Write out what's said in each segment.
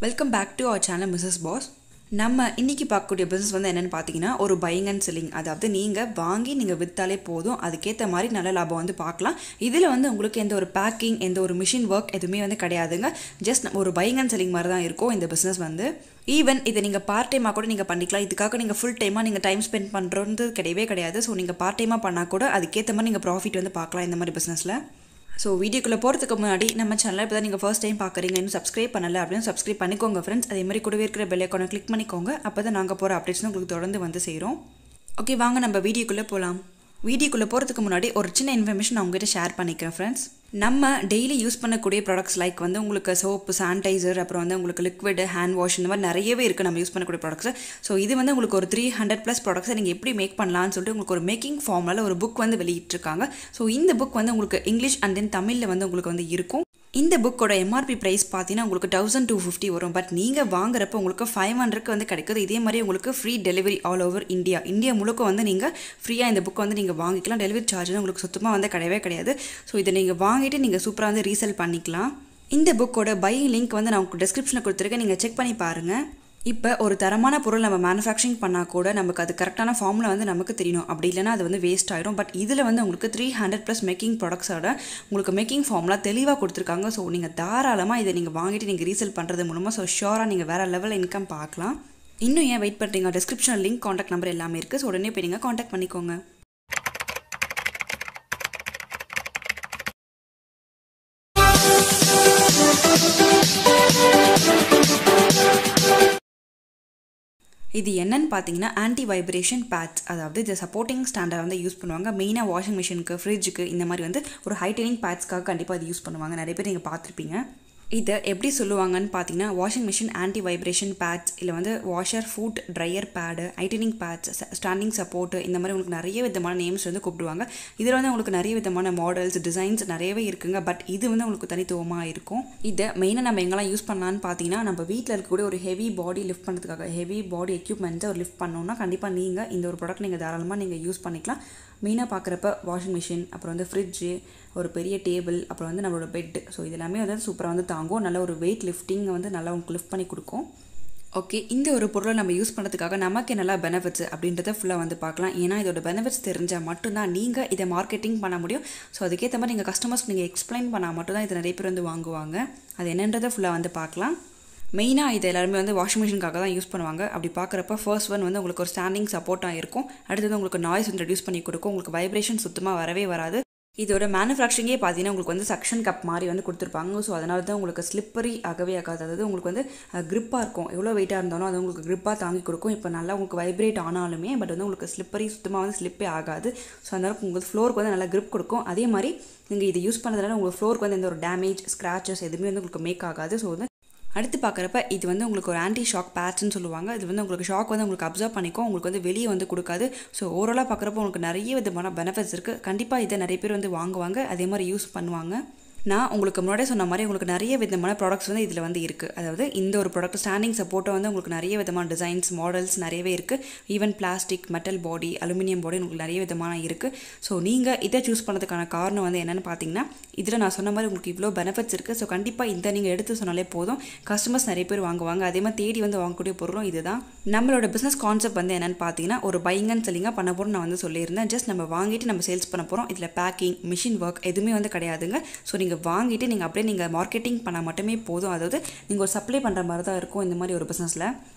Welcome back to our channel Mrs Boss. நம்ம இன்றைக்கி பார்க்கக்கூடிய பிஸ்னஸ் வந்து என்னென்னு பார்த்தீங்கன்னா ஒரு பையிங் அண்ட் செல்லிங். அதாவது நீங்கள் வாங்கி நீங்கள் விற்றாலே போதும், அதுக்கேற்ற மாதிரி நல்ல லாபம் வந்து பார்க்கலாம். இதில் வந்து உங்களுக்கு எந்த ஒரு பேக்கிங் எந்த ஒரு மிஷின் ஒர்க் எதுவுமே வந்து கிடையாதுங்க. ஜஸ்ட் ஒரு பையிங் அண்ட் செல்லிங் மாதிரி தான் இருக்கும் இந்த பிஸ்னஸ் வந்து. ஈவன் இதை நீங்கள் பார்ட் டைமாக கூட நீங்கள் பண்ணிக்கலாம். இதுக்காக நீங்கள் ஃபுல் டைமாக நீங்கள் டைம் ஸ்பெண்ட் பண்ணுறது கிடையவே கிடையாது. ஸோ நீங்கள் பார்ட் டைமாக பண்ணால் கூட அதுக்கேற்ற மாதிரி நீங்கள் ப்ராஃபிட் வந்து பார்க்கலாம் இந்த மாதிரி பிஸ்னஸில். ஸோ வீடியோக்குள்ளே போகிறதுக்கு முன்னாடி நம்ம சேனலில் இப்போ தான் நீங்கள் ஃபர்ஸ்ட் டைம் பார்க்குறீங்க, இன்னும் சப்ஸ்கிரைப் பண்ணலை அப்படின்னு சப்ஸ்கிரைப் பண்ணிக்கோங்க ஃப்ரெண்ட்ஸ். அதே மாதிரி கூடவே இருக்கிற பெல் ஐக்கானை கிளிக் பண்ணிக்கோங்க. அப்போ தான் நாங்கள் போகிற அப்டேட்ஸ் உங்களுக்கு தொடர்ந்து வந்து சேரும். ஓகே, வாங்க நம்ம வீடியோக்குள்ளே போகலாம். வீடியோக்குள்ளே போகிறதுக்கு முன்னாடி ஒரு சின்ன இன்ஃபர்மேஷன் நான் உங்ககிட்ட ஷேர் பண்ணிக்கிறேன் ஃப்ரெண்ட்ஸ். நம்ம டெய்லி யூஸ் பண்ணக்கூடிய ப்ராடக்ட்ஸ் லைக் வந்து உங்களுக்கு சோப்பு, சானிடைசர், அப்புறம் வந்து உங்களுக்கு லிக்விட், ஹேண்ட் வாஷ், இந்த மாதிரி நிறையவே இருக்குது நம்ம யூஸ் பண்ணக்கூடிய ப்ராடக்ட்ஸ். ஸோ இது வந்து உங்களுக்கு ஒரு 300+ ப்ராடக்ட்ஸை நீங்கள் எப்படி மேக் பண்ணலான்னு சொல்லிட்டு உங்களுக்கு ஒரு மேக்கிங் ஃபார்மில் ஒரு புக் வந்து வெளியிட்டிருக்காங்க. ஸோ இந்த புக் வந்து உங்களுக்கு இங்கிலீஷ் அண்ட் தென் தமிழில் வந்து உங்களுக்கு வந்து இருக்கும். இந்த புக்கோட எம்ஆர்பி ப்ரைஸ் பார்த்தீங்கன்னா உங்களுக்கு 1250 வரும். பட் நீங்கள் வாங்குறப்போ உங்களுக்கு 500க்கு வந்து கிடைக்குது. இதே மாதிரி உங்களுக்கு free delivery all over India முழுக்க வந்து நீங்கள் ஃப்ரீயாக இந்த புக்கை வந்து நீங்கள் வாங்கிக்கலாம். டெலிவரி சார்ஜ் வந்து உங்களுக்கு சுத்தமாக வந்து கிடையவே கிடையாது. ஸோ இதை நீங்கள் வாங்கிட்டு நீங்கள் சூப்பராக வந்து ரீசேல் பண்ணிக்கலாம். இந்த புக்கோட பையிங் லிங்க் வந்து நான் உங்களுக்கு டிஸ்கிரிப்ஷனில் கொடுத்துருக்கேன், நீங்கள் செக் பண்ணி பாருங்கள். இப்போ ஒரு தரமான பொருள் நம்ம மேனுஃபேக்சரிங் பண்ணால் கூட நமக்கு அது கரெக்டான ஃபார்மில் வந்து நமக்கு தெரியணும். அப்படி இல்லைனா அது வந்து வேஸ்ட் ஆகிடும். பட் இதில் வந்து உங்களுக்கு 300+ மேக்கிங் ப்ராடக்ட்ஸோட உங்களுக்கு மேக்கிங் ஃபார்ம்லாம் தெளிவாக கொடுத்துருக்காங்க. ஸோ நீங்கள் தாராளமாக இதை நீங்கள் வாங்கிட்டு நீங்கள் ரீசேல் பண்ணுறது மூலமாக ஸோ ஷியோராக நீங்கள் வேறு லெவலில் இன்கம் பார்க்கலாம். இன்னும் ஏன் வெயிட் பண்ணுறீங்க? டிஸ்கிரிப்ஷனில் லிங்க், காண்டாக்ட் நம்பர் எல்லாமே இருக்குது. ஸோ உடனே போய் நீங்கள் காண்டாக்ட் பண்ணிக்கோங்க. இது என்னன்னு பார்த்தீங்கன்னா ஆன்டி வைப்ரேஷன் பேட்ஸ். அதாவது இது சப்போர்ட்டிங் ஸ்டாண்டை வந்து யூஸ் பண்ணுவாங்க. மெயினாக வாஷிங் மிஷினுக்கு, ஃப்ரிட்ஜுக்கு, இந்த மாதிரி வந்து ஒரு ஹைட்டனிங் பேட்ஸ்க்காக கண்டிப்பாக அது யூஸ் பண்ணுவாங்க. நிறைய பேர் நீங்கள் பார்த்துருப்பீங்க. இதை எப்படி சொல்லுவாங்கன்னு பார்த்தீங்கன்னா washing machine anti vibration pads, இல்லை வந்து washer foot dryer pad, heightening pads, standing support, இந்த மாதிரி உங்களுக்கு நிறைய விதமான நேம்ஸ் வந்து கூப்பிடுவாங்க. இதில் வந்து உங்களுக்கு நிறைய விதமான மாடல்ஸ், டிசைன்ஸ் நிறையவே இருக்குங்க. பட் இது வந்து உங்களுக்கு தனித்துவமாக இருக்கும். இதை மெயினாக நம்ம எங்கெல்லாம் யூஸ் பண்ணலான்னு பார்த்தீங்கன்னா நம்ம வீட்டில் இருக்கக்கூடிய ஒரு ஹெவி பாடி லிஃப்ட் பண்ணுறதுக்காக, ஹெவி பாடி எக்யூப்மெண்ட்ஸை ஒரு லிஃப்ட் பண்ணோன்னா கண்டிப்பாக நீங்கள் இந்த ஒரு ப்ராடக்ட் நீங்கள் தாராளமாக நீங்கள் யூஸ் பண்ணிக்கலாம். மெயினாக பார்க்குறப்ப வாஷிங் மிஷின், அப்புறம் வந்து ஃப்ரிட்ஜு, ஒரு பெரிய டேபிள், அப்புறம் வந்து நம்மளோட பெட்டு, ஸோ இது எல்லாமே வந்து சூப்பராக வந்து தாங்கும். நல்ல ஒரு வெயிட் லிஃப்டிங் வந்து நல்லா உங்களுக்கு லிஃப்ட் பண்ணி கொடுக்கும். ஓகே, இந்த ஒரு பொருளை நம்ம யூஸ் பண்ணுறதுக்காக நமக்கு நல்லா பெனிஃபிட்ஸ் அப்படின்றத ஃபுல்லாக வந்து பார்க்கலாம். ஏன்னா இதோட பெனிஃபிட்ஸ் தெரிஞ்சால் மட்டும்தான் நீங்கள் இதை மார்க்கெட்டிங் பண்ண முடியும். ஸோ அதுக்கேற்ற மாதிரி நீங்கள் கஸ்டமர்ஸ்க்கு நீங்கள் எக்ஸ்பிளைன் பண்ணால் மட்டும்தான் இதை நிறைய பேர் வந்து வாங்குவாங்க. அது என்னன்றதை ஃபுல்லாக வந்து பார்க்கலாம். மெயினாக இது எல்லாருமே வந்து வாஷிங் மிஷினுக்காக தான் யூஸ் பண்ணுவாங்க. அப்படி பார்க்குறப்ப ஃபர்ஸ்ட் ஒன் வந்து உங்களுக்கு ஒரு ஸ்டாண்டிங் சப்போர்ட்டாக இருக்கும். அடுத்தது உங்களுக்கு நாய்ஸ் வந்து ரெடியூஸ் பண்ணி கொடுக்கும். உங்களுக்கு வைப்ரேஷன் சுத்தமாக வரவே வராது. இதோட மேனுஃபேக்சரிங்கே பார்த்தீங்கன்னா உங்களுக்கு வந்து சக்ஷன் கப் மாதிரி வந்து கொடுத்துருப்பாங்க. ஸோ அதனால தான் உங்களுக்கு ஸ்லிப்பரி ஆகவே ஆகாது. அதாவது உங்களுக்கு வந்து க்ரிப்பாக இருக்கும். எவ்வளோ வெயிட்டாக இருந்தாலும் அது உங்களுக்கு க்ரிப்பாக தாங்கி கொடுக்கும். இப்போ நல்லா உங்களுக்கு வைப்ரேட் ஆனாலுமே பட் வந்து உங்களுக்கு ஸ்லிப்பரி சுத்தமாக வந்து ஸ்லிப்பே ஆகாது. ஸோ அதனால் உங்களுக்கு ஃப்ளோருக்கு வந்து நல்லா க்ரிப் கொடுக்கும். அதே மாதிரி நீங்கள் இதை யூஸ் பண்ணுறதுனால உங்களுக்கு ஃப்ளோருக்கு வந்து எந்த ஒரு டேமேஜ், ஸ்க்ராச்சஸ் எதுவுமே வந்து உங்களுக்கு மேக் ஆகாது. ஸோ வந்து அடுத்து பார்க்குறப்ப இது வந்து உங்களுக்கு ஒரு ஆன்டி ஷாக் பேட்ஸ்ன்னு சொல்லுவாங்க. இது வந்து உங்களுக்கு ஷாக் வந்து உங்களுக்கு அப்சர்வ் பண்ணிக்கும். உங்களுக்கு வந்து வெளியே வந்து கொடுக்காது. ஸோ ஓவராலாக பார்க்குறப்போ உங்களுக்கு நிறைய விதமான பெனிஃபிட்ஸ் இருக்குது. கண்டிப்பாக இதை நிறைய பேர் வந்து வாங்குவாங்க, அதே மாதிரி யூஸ் பண்ணுவாங்க. நான் உங்களுக்கு முன்னாடியே சொன்ன மாதிரி உங்களுக்கு நிறைய விதமான ப்ராடக்ட்ஸ் வந்து இதில் வந்து இருக்குது. அதாவது இந்த ஒரு ப்ராடக்ட் ஸ்டாண்டிங் சப்போர்ட்டை வந்து உங்களுக்கு நிறைய விதமான டிசைன்ஸ், மாடல்ஸ் நிறையவே இருக்குது. Even plastic, metal body, aluminium பாடி உங்களுக்கு நிறைய விதமான இருக்குது. ஸோ நீங்கள் இதை சூஸ் பண்ணதுக்கான காரணம் வந்து என்னென்னு பார்த்தீங்கன்னா இதில் நான் சொன்ன மாதிரி உங்களுக்கு இவ்வளோ பெனிஃபிட்ஸ் இருக்குது. ஸோ கண்டிப்பாக இதை நீங்கள் எடுத்து சொன்னாலே போதும், கஸ்டமர்ஸ் நிறைய பேர் வாங்குவாங்க. அதே மாதிரி தேடி வந்து வாங்கக்கூடிய பொருளும் இதுதான். நம்மளோட பிஸ்னஸ் கான்செப்ட் வந்து என்னென்னு பார்த்தீங்கன்னா ஒரு பையிங் அண்ட் செல்லிங்காக பண்ண போகிறோம். நான் வந்து சொல்லியிருந்தேன். ஜஸ்ட் நம்ம வாங்கிட்டு நம்ம சேல்ஸ் பண்ண போகிறோம். இதில் பேக்கிங், மிஷின் ஒர்க் எதுவுமே வந்து கிடையாதுங்க. ஸோ நீங்கள் வாங்கிட்டு நீங்கள் அப்படியே நீங்கள் மார்க்கெட்டிங் பண்ணால் மட்டுமே போதும். அதாவது நீங்கள் ஒரு சப்ளை பண்ணுற மாதிரி தான் இருக்கும் இந்த மாதிரி ஒரு பிஸ்னஸில்.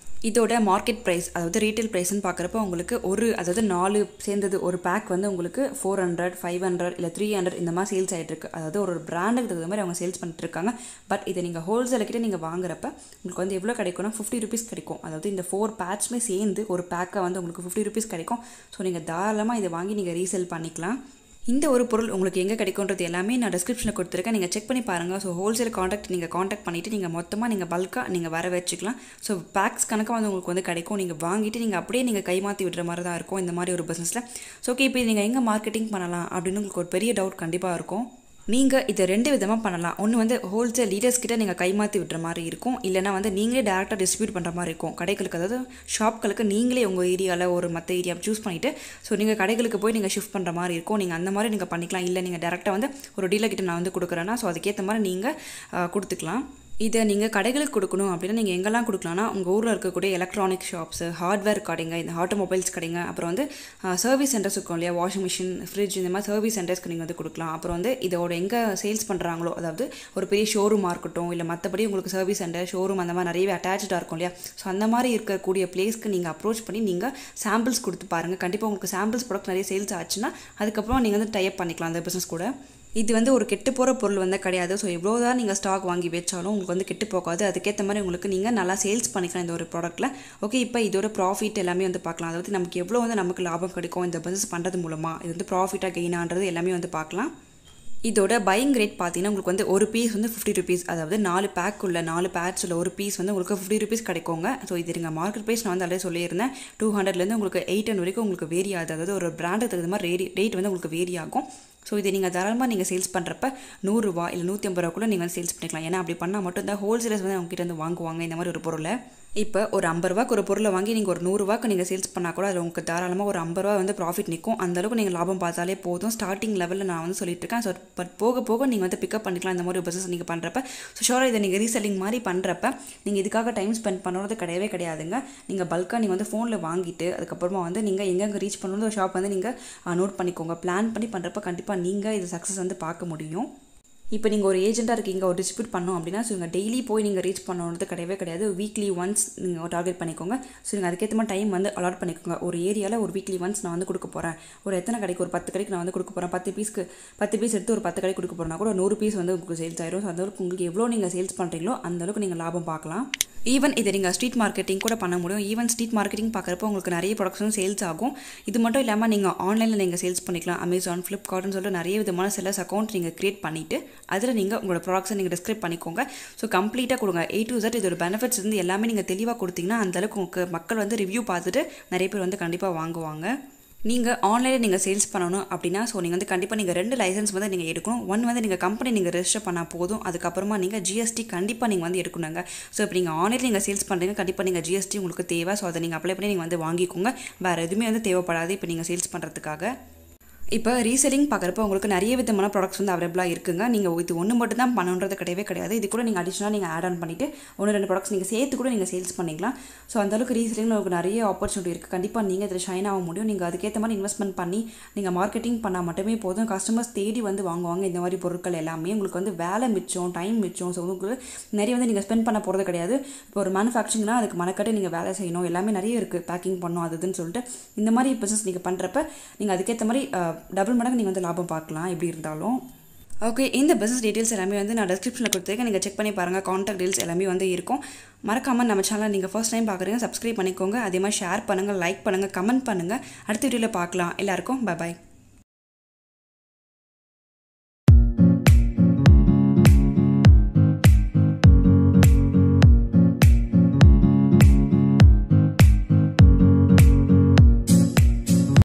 இதோட மார்க்கெட் ப்ரைஸ், அதாவது ரீட்டைல் ப்ரைஸ்ன்னு பார்க்குறப்ப உங்களுக்கு அதாவது 4 சேர்ந்தது ஒரு பேக் வந்து உங்களுக்கு 400, 500 இல்லை 300 இந்த மாதிரி சேல்ஸ் ஆகிட்டு இருக்குது. அதாவது ஒரு பிராண்டுக்கு தகுந்த மாதிரி அவங்க சேல்ஸ் பண்ணிட்டு இருக்காங்க. பட் இதை நீங்கள் ஹோல்சேல்கிட்ட நீங்கள் வாங்குறப்ப உங்களுக்கு வந்து எவ்வளோ கிடைக்கும்னா 50 ருபீஸ் கிடைக்கும். அதாவது இந்த 4 பேட்ச்மே சேர்ந்து ஒரு பேக்கை வந்து உங்களுக்கு 50 ருபீஸ் கிடைக்கும். ஸோ நீங்கள் தாராளமாக இதை வாங்கி நீங்கள் ரீசேல் பண்ணிக்கலாம். இந்த ஒரு பொருள் உங்களுக்கு எங்கே கிடைக்கும்ன்றது எல்லாமே நான் டிஸ்கிரிப்ஷனில் கொடுத்துருக்கேன், நீங்கள் செக் பண்ணி பாருங்கள். ஸோ ஹோல்சேல் காண்டாக்ட் பண்ணிவிட்டு நீங்கள் மொத்தமாக நீங்கள் பல்காக நீங்கள் வர வச்சுக்கலாம். ஸோ பேக்ஸ் கணக்காக வந்து உங்களுக்கு வந்து கிடைக்கும். நீங்கள் வாங்கிட்டு நீங்கள் அப்படியே நீங்கள் கைமாற்றி விடுற மாதிரி தான் இருக்கும் இந்த மாதிரி ஒரு பிஸ்னஸில். ஸோ ஓகே, இப்போ நீங்கள் எங்கே மார்க்கெட்டிங் பண்ணலாம் அப்படின்னு உங்களுக்கு ஒரு பெரிய டவுட் கண்டிப்பாக இருக்கும். நீங்கள் இதை 2 விதமாக பண்ணலாம். ஒன்று வந்து ஹோல்சேல் லீடர்ஸ் கிட்ட நீங்கள் கைமாற்றி விடுற மாதிரி இருக்கும். இல்லைனா வந்து நீங்களே டேரெக்டாக டிஸ்ட்ரிபியூட் பண்ணுற மாதிரி இருக்கும். கடைகளுக்கு, அதாவது ஷாப்களுக்கு நீங்களே உங்கள் ஏரியாவில் ஒரு மற்ற ஏரியா சூஸ் பண்ணிவிட்டு ஸோ நீங்கள் கடைகளுக்கு போய் நீங்கள் ஷிஃப்ட் பண்ணுற மாதிரி இருக்கும். நீங்கள் அந்த மாதிரி நீங்கள் பண்ணிக்கலாம். இல்லை நீங்கள் டேரெக்டாக வந்து ஒரு டீலர் கிட்ட நான் வந்து கொடுக்குறேன்னா ஸோ அதுக்கேற்ற மாதிரி நீங்கள் கொடுத்துக்கலாம். இதை நீங்கள் கடைகளுக்கு கொடுக்கணும் அப்படின்னா நீங்கள் எங்கெல்லாம் கொடுக்கலாம்னா உங்கள் ஊரில் இருக்கக்கூடிய எலக்ட்ரானிக் ஷாப்ஸு, ஹார்ட்வேர் கடைங்க, இந்த ஆட்டோமொபைல்ஸ் கடைங்க, அப்புறம் வந்து சர்வீஸ் சென்டர்ஸ் இருக்கும் இல்லையா, வாஷிங் மிஷின், ஃப்ரிட்ஜ், இந்த மாதிரி சர்வீஸ் சென்டர்ஸ்க்கு நீங்கள் வந்து கொடுக்கலாம். அப்புறம் வந்து இதோட எங்கே சேல்ஸ் பண்ணுறாங்களோ, அதாவது ஒரு பெரிய ஷோரூமாக இருக்கட்டும், இல்லை மற்றபடி உங்களுக்கு சர்வீஸ் சென்டர், ஷோரூம் அந்த மாதிரி நிறையவே அட்டாச்சாக இருக்கும் இல்லையா, ஸோ அந்த மாதிரி இருக்கக்கூடிய பிளேஸ்க்கு நீங்கள் அப்ரோச் பண்ணி நீங்கள் சாம்பிள்ஸ் கொடுத்து பாருங்கள். கண்டிப்பாக உங்களுக்கு சாம்பிள்ஸ் ப்ராடக்ட் நிறைய சேல்ஸ் ஆச்சுன்னா அதுக்கப்புறம் நீங்கள் வந்து டைப் பண்ணிக்கலாம் அந்த பிஸ்னஸ் கூட. இது வந்து ஒரு கெட்டு போகிற பொருள் வந்து கிடையாது. ஸோ எவ்வளோ தான் நீங்கள் ஸ்டாக் வாங்கி வச்சாலும் உங்களுக்கு வந்து கெட்டு போகாது. அதுக்கேற்ற மாதிரி உங்களுக்கு நீங்கள் நல்லா சேல்ஸ் பண்ணிக்கலாம் இந்த ஒரு ப்ராடக்ட்டில். ஓகே, இப்போ இதோட ப்ராஃபிட் எல்லாமே வந்து பார்க்கலாம். அதாவது நமக்கு எவ்வளோ வந்து நமக்கு லாபம் கிடைக்கும் இந்த பிஸ்னஸ் பண்ணுறது மூலமாக, இது வந்து ப்ராஃபிட்டாக கெயினான்றது எல்லாமே வந்து பார்க்கலாம். இதோட பையிங் ரேட் பார்த்தீங்கன்னா உங்களுக்கு வந்து ஒரு பீஸ் வந்து 50 rupees, அதாவது 4 பேக் உள்ள 4 பேட்ஸ் உள்ள ஒரு பீஸ் வந்து உங்களுக்கு 50 rupees கிடைக்குங்க. ஸோ இது இருங்க மார்க்கெட் ப்ரைஸ் நான் வந்து அதிலே சொல்லியிருந்தேன் 200லேருந்து உங்களுக்கு 800 வரைக்கும் உங்களுக்கு வேரி ஆகுது. அதாவது ஒரு பிராண்டுக்கு தகுந்த மாதிரி ரேட் வந்து உங்களுக்கு வேரி ஆகும். ஸோ இதை நீங்கள் தாராளமாக நீங்கள் சேல்ஸ் பண்ணுறப்ப 100 ரூபா இல்லை 150 ரூபா கூட நீங்கள் வந்து சேல்ஸ் பண்ணிக்கலாம். ஏன்னா அப்படி பண்ணால் மட்டும் தான் ஹோல்சேலர்ஸ் வந்து அவங்ககிட்ட வந்து வாங்குவாங்க இந்த மாதிரி ஒரு பொருளை. இப்போ ஒரு 50 ரூபாய்க்கு ஒரு பொருளை வாங்கி நீங்கள் ஒரு 100 ரூபாய்க்கு நீங்கள் சேல்ஸ் பண்ணால் கூட அதில் உங்களுக்கு தாராளமாக ஒரு 50 ரூபா வந்து ப்ராஃபிட் நிற்கும். அந்தளவுக்கு நீங்கள் லாபம் பார்த்தாலே போதும். ஸ்டார்டிங் லெவலில் நான் வந்து சொல்லிட்டு இருக்கேன். ஸோ பட் போக போக நீங்கள் வந்து பிக்கப் பண்ணிக்கலாம் இந்த மாதிரி ஒரு பிஸ்னஸ் நீங்கள் பண்ணுறப்ப. ஸோ ஷோராக இதை நீங்கள் ரீசெல்லிங் மாதிரி பண்ணுறப்ப நீங்கள் இதுக்காக டைம் ஸ்பெண்ட் பண்ணுறது கிடையவே கிடையாதுங்க. நீங்கள் பல்காக நீங்கள் வந்து ஃபோனில் வாங்கிட்டு அதுக்கப்புறமா வந்து நீங்கள் எங்கெங்கே ரீச் பண்ணணும் ஒரு ஷாப் வந்து நீங்கள் நோட் பண்ணிக்கோங்க. பிளான் பண்ணி பண்ணுறப்ப கண்டிப்பாக நீங்கள் இது சக்ஸஸ் வந்து பார்க்க முடியும். இப்போ நீங்கள் ஒரு ஏஜென்ட்டாக இருக்கீங்க, ஒரு டிஸ்ட்ரிபியூட் பண்ணோம் அப்படின்னா ஸோ நீங்கள் டெய்லி போய் நீங்கள் ரீச் பண்ணணுறது கிடையவே கிடையாது. வீக்லி ஒன்ஸ் நீங்கள் டார்கெட் பண்ணிக்கோங்க. ஸோ நீங்கள் அதுக்கேற்ற மாதிரி டைம் வந்து அலாட் பண்ணிக்கோங்க. ஒரு ஏரியாவில் ஒரு வீக்லி ஒன்ஸ் நான் வந்து கொடுக்க போகிறேன், ஒரு எத்தனை கடைக்கு, ஒரு 10 கடைக்கு நான் வந்து கொடுக்க போகிறேன், 10 பீஸ் எடுத்து ஒரு 10 கடைக்கு கொடுக்க போகிறேன்னா கூட 100 பீஸ் வந்து உங்களுக்கு சேல்ஸ் ஆயிடும். ஸோ அந்தளவுக்கு உங்களுக்கு எவ்வளோ நீங்கள் சேல்ஸ் பண்ணுறீங்களோ அந்தளவுக்கு நீங்கள் லாபம் பார்க்கலாம். ஈவன் இதை நீங்கள் ஸ்ட்ரீட் மார்க்கெட்டிங் கூட பண்ண முடியும். ஈவன் ஸ்ட்ரீட் மார்க்கெட்டிங் பார்க்குறப்போ உங்களுக்கு நிறைய ப்ராடக்ட்ஸும் சேல்ஸ் ஆகும். இது மட்டும் இல்லாமல் நீங்கள் ஆன்லைனில் நீங்கள் சேல்ஸ் பண்ணிக்கலாம். அமேசான், ஃப்ளிப்கார்ட்னு சொல்லிட்டு நிறைய விதமான செல்லர்ஸ் அக்கௌண்ட் நீங்கள் க்ரியேட் பண்ணிவிட்டு அதில் நீங்கள் உங்களோட ப்ராடக்ட்ஸை நீங்கள் டிஸ்கிரைப் பண்ணிக்கோங்க. ஸோ கம்ப்ளீட்டாக கொடுங்க, A to Z இதோட பெனிஃபிட்ஸ் வந்து எல்லாமே நீங்கள் தெளிவாக கொடுத்தீங்கன்னா அந்தளவுக்கு உங்களுக்கு மக்கள் வந்து ரிவ்யூ பார்த்துட்டு நிறைய பேர் வந்து கண்டிப்பாக வாங்குவாங்க. நீங்கள் ஆன்லைனில் நீங்கள் சேல்ஸ் பண்ணணும் அப்படின்னா ஸோ நீங்கள் வந்து கண்டிப்பாக நீங்கள் 2 லைசன்ஸ் வந்து நீங்கள் எடுக்கணும். ஒன் வந்து நீங்கள் கம்பெனி நீங்கள் ரெஜிஸ்டர் பண்ணால் போதும். அதுக்கப்புறமா நீங்கள் GST கண்டிப்பாக நீங்கள் வந்து எடுக்கணுங்க. ஸோ இப்போ நீங்கள் ஆன்லைனில் நீங்கள் சேல்ஸ் பண்ணுறீங்க, கண்டிப்பாக நீங்கள் GST உங்களுக்கு தேவை. ஸோ அதை நீங்கள் அப்ளை பண்ணி நீங்கள் வந்து வாங்கிக்கோங்க. வேறு எதுவுமே வந்து தேவைப்படாது இப்போ நீங்கள் சேல்ஸ் பண்ணுறதுக்காக. இப்போ ரீசெல்லிங் பார்க்குறப்ப உங்களுக்கு நிறைய விதமான ப்ராடக்ட்ஸ் வந்து அவைலபிளாக இருக்குங்க. நீங்கள் இது ஒன்று மட்டும் தான் பண்ணுன்றது கிடையவே கிடையாது. இது கூட நீங்கள் அடிஷனலாக நீங்கள் ஆட் ஆன் பண்ணிவிட்டு 1-2 ப்ராடக்ட்ஸ் நீங்கள் சேர்த்து கூட நீங்கள் சேல்ஸ் பண்ணிக்கலாம். ஸோ அந்தளவுக்கு ரீசெல்லிங்கில் உங்களுக்கு நிறைய ஆப்பர்ச்சுனிட்டி இருக்குது. கண்டிப்பாக நீங்கள் இதில் ஷைன் ஆக முடியும். நீங்கள் அதுக்கேற்ற மாதிரி இன்வெஸ்ட்மெண்ட் பண்ணி நீங்கள் மார்க்கெட்டிங் பண்ணால் மட்டுமே போதும். கஸ்டமர்ஸ் தேடி வந்து வாங்குவாங்க இந்த மாதிரி பொருட்கள் எல்லாமே. உங்களுக்கு வந்து வேலை மிச்சம், டைம் மிச்சம். ஸோ உங்களுக்கு நிறைய வந்து நீங்கள் ஸ்பெண்ட் பண்ண போகிறது கிடையாது. இப்போ ஒரு மேனுஃபேக்சரிங்னா அதுக்கு மனக்கட்டு நீங்கள் வேலை செய்யணும், எல்லாமே நிறைய இருக்குது, பேக்கிங் பண்ணணும் அதுன்னு சொல்லிட்டு. இந்த மாதிரி பிஸ்னஸ் நீங்கள் பண்ணுறப்ப நீங்கள் அதுக்கேற்ற மாதிரி டபுள் மடங்கு நீங்கள் வந்து லாபம் பார்க்கலாம் எப்படி இருந்தாலும். ஓகே, இந்த பிஸ்னஸ் டீட்டெயில்ஸ் எல்லாமே வந்து நான் டிஸ்கிரிப்ஷனில் கொடுத்துருக்கேன். நீங்கள் செக் பண்ணி பாருங்கள். கான்டாக்ட் டீல்ஸ் எல்லாமே வந்து இருக்கும். மறக்காமல் நம்ம சேனலை நீங்கள் ஃபர்ஸ்ட் டைம் பார்க்குறீங்க, சப்ஸ்கிரைப் பண்ணிக்கோங்க. அதே மாதிரி ஷேர் பண்ணுங்கள், லைக் பண்ணுங்கள், கமெண்ட் பண்ணுங்கள். அடுத்த வீடியோவில் பார்க்கலாம். எல்லாருக்கும் பை பாய்.